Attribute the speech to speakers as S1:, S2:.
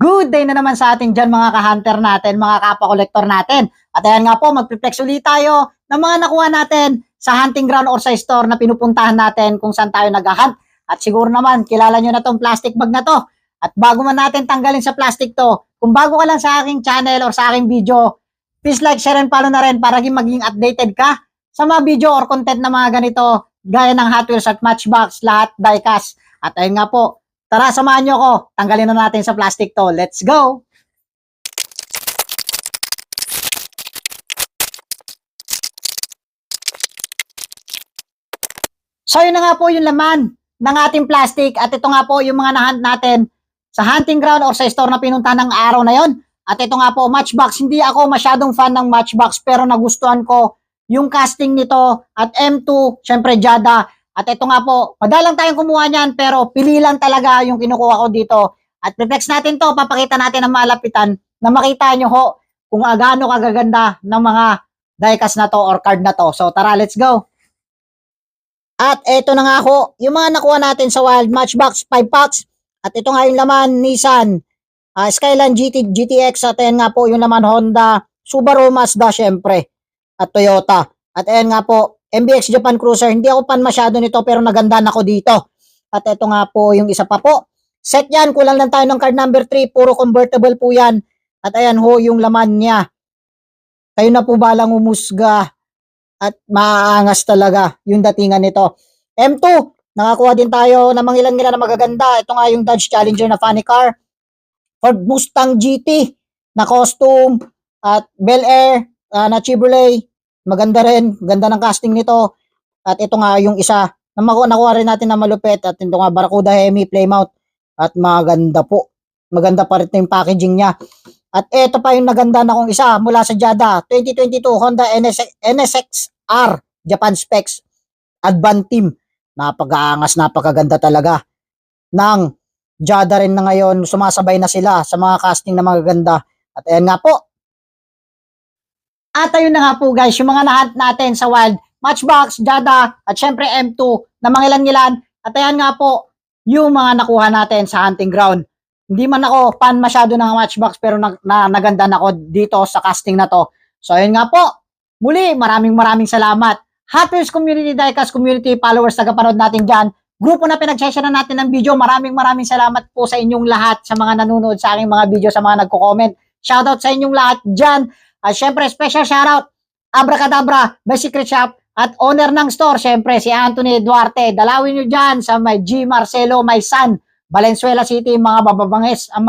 S1: Good day na naman sa atin dyan mga ka-hunter natin, mga kapwa-kolektor natin. At ayan nga po, magpiplex ulit tayo ng mga nakuha natin sa hunting ground or sa store na pinupuntahan natin kung saan tayo nag-hunt. At siguro naman, kilala nyo na tong plastic bag na to. At bago man natin tanggalin sa plastic to, kung bago ka lang sa aking channel or sa aking video, please like, share, and follow na rin para maging updated ka sa mga video or content na mga ganito, gaya ng Hot Wheels at Matchbox, lahat diecast. At ayun nga po, tara, samahan nyo ko. Tanggalin na natin sa plastic to. Let's go! So, yun na nga po yung laman ng ating plastic. At ito nga po yung mga nahunt natin sa hunting ground or sa store na pinunta ng araw na yon. At ito nga po, Matchbox. Hindi ako masyadong fan ng Matchbox pero nagustuhan ko yung casting nito. At M2, syempre Jada. At ito nga po, madalang tayong kumuha niyan pero pili lang talaga yung kinukuha ko dito. At reflex natin to, papakita natin ang malapitan na makita nyo ho kung gaano kagaganda ng mga diecast na to or card na to. So tara, let's go! At ito na nga ho, yung mga nakuha natin sa Wild Matchbox 5 packs. At ito nga yung laman Nissan Skyline GTX. At ayan nga po yung laman Honda, Subaru, Mazda syempre. At Toyota. At ayan nga po, MBX Japan Cruiser. Hindi ako pan masyado nito pero naganda na ako dito. At ito nga po yung isa pa po. Set yan. Kulang lang tayo ng card number 3. Puro convertible po yan. At ayan ho yung laman niya. Kayo na po balang umusga. At maaangas talaga yung datingan nito. M2. Nakakuha din tayo ng mga ilan-ilan na magaganda. Ito nga yung Dodge Challenger na funny car. Ford Mustang GT na costume. At Bel Air na Chevrolet. Maganda rin, ganda ng casting nito. At ito nga yung isa na nakuha rin natin na malupit. At ito nga Barracuda Hemi Playmount. At maganda po. Maganda pa rin yung packaging niya. At ito pa yung naganda na kong isa mula sa Jada 2022 Honda NSX-R Japan Specs Advan Team. Napag-aangas, napakaganda talaga ng Jada rin na ngayon. Sumasabay na sila sa mga casting na magaganda. At ayan nga po. At ayun na nga po guys, yung mga nahunt natin sa Wild Matchbox, Jada, at syempre M2 na mga ilan-ilan. At ayan nga po, yung mga nakuha natin sa hunting ground. Hindi man ako fan masyado ng Matchbox pero naganda na ako dito sa casting na to. So ayun nga po, muli maraming salamat. Hot Wheels Community Diecast Community followers, tagapanood natin dyan. Grupo na pinag-sessionan natin ng video. Maraming salamat po sa inyong lahat, sa mga nanonood sa aking mga video, sa mga nagko-comment. Shoutout sa inyong lahat dyan. At syempre, special shoutout, Abracadabra, by Secret Shop, at owner ng store, syempre, si Anthony Duarte. Dalawin nyo dyan sa may G. Marcelo, may San, Valenzuela City, mga bababangis, ang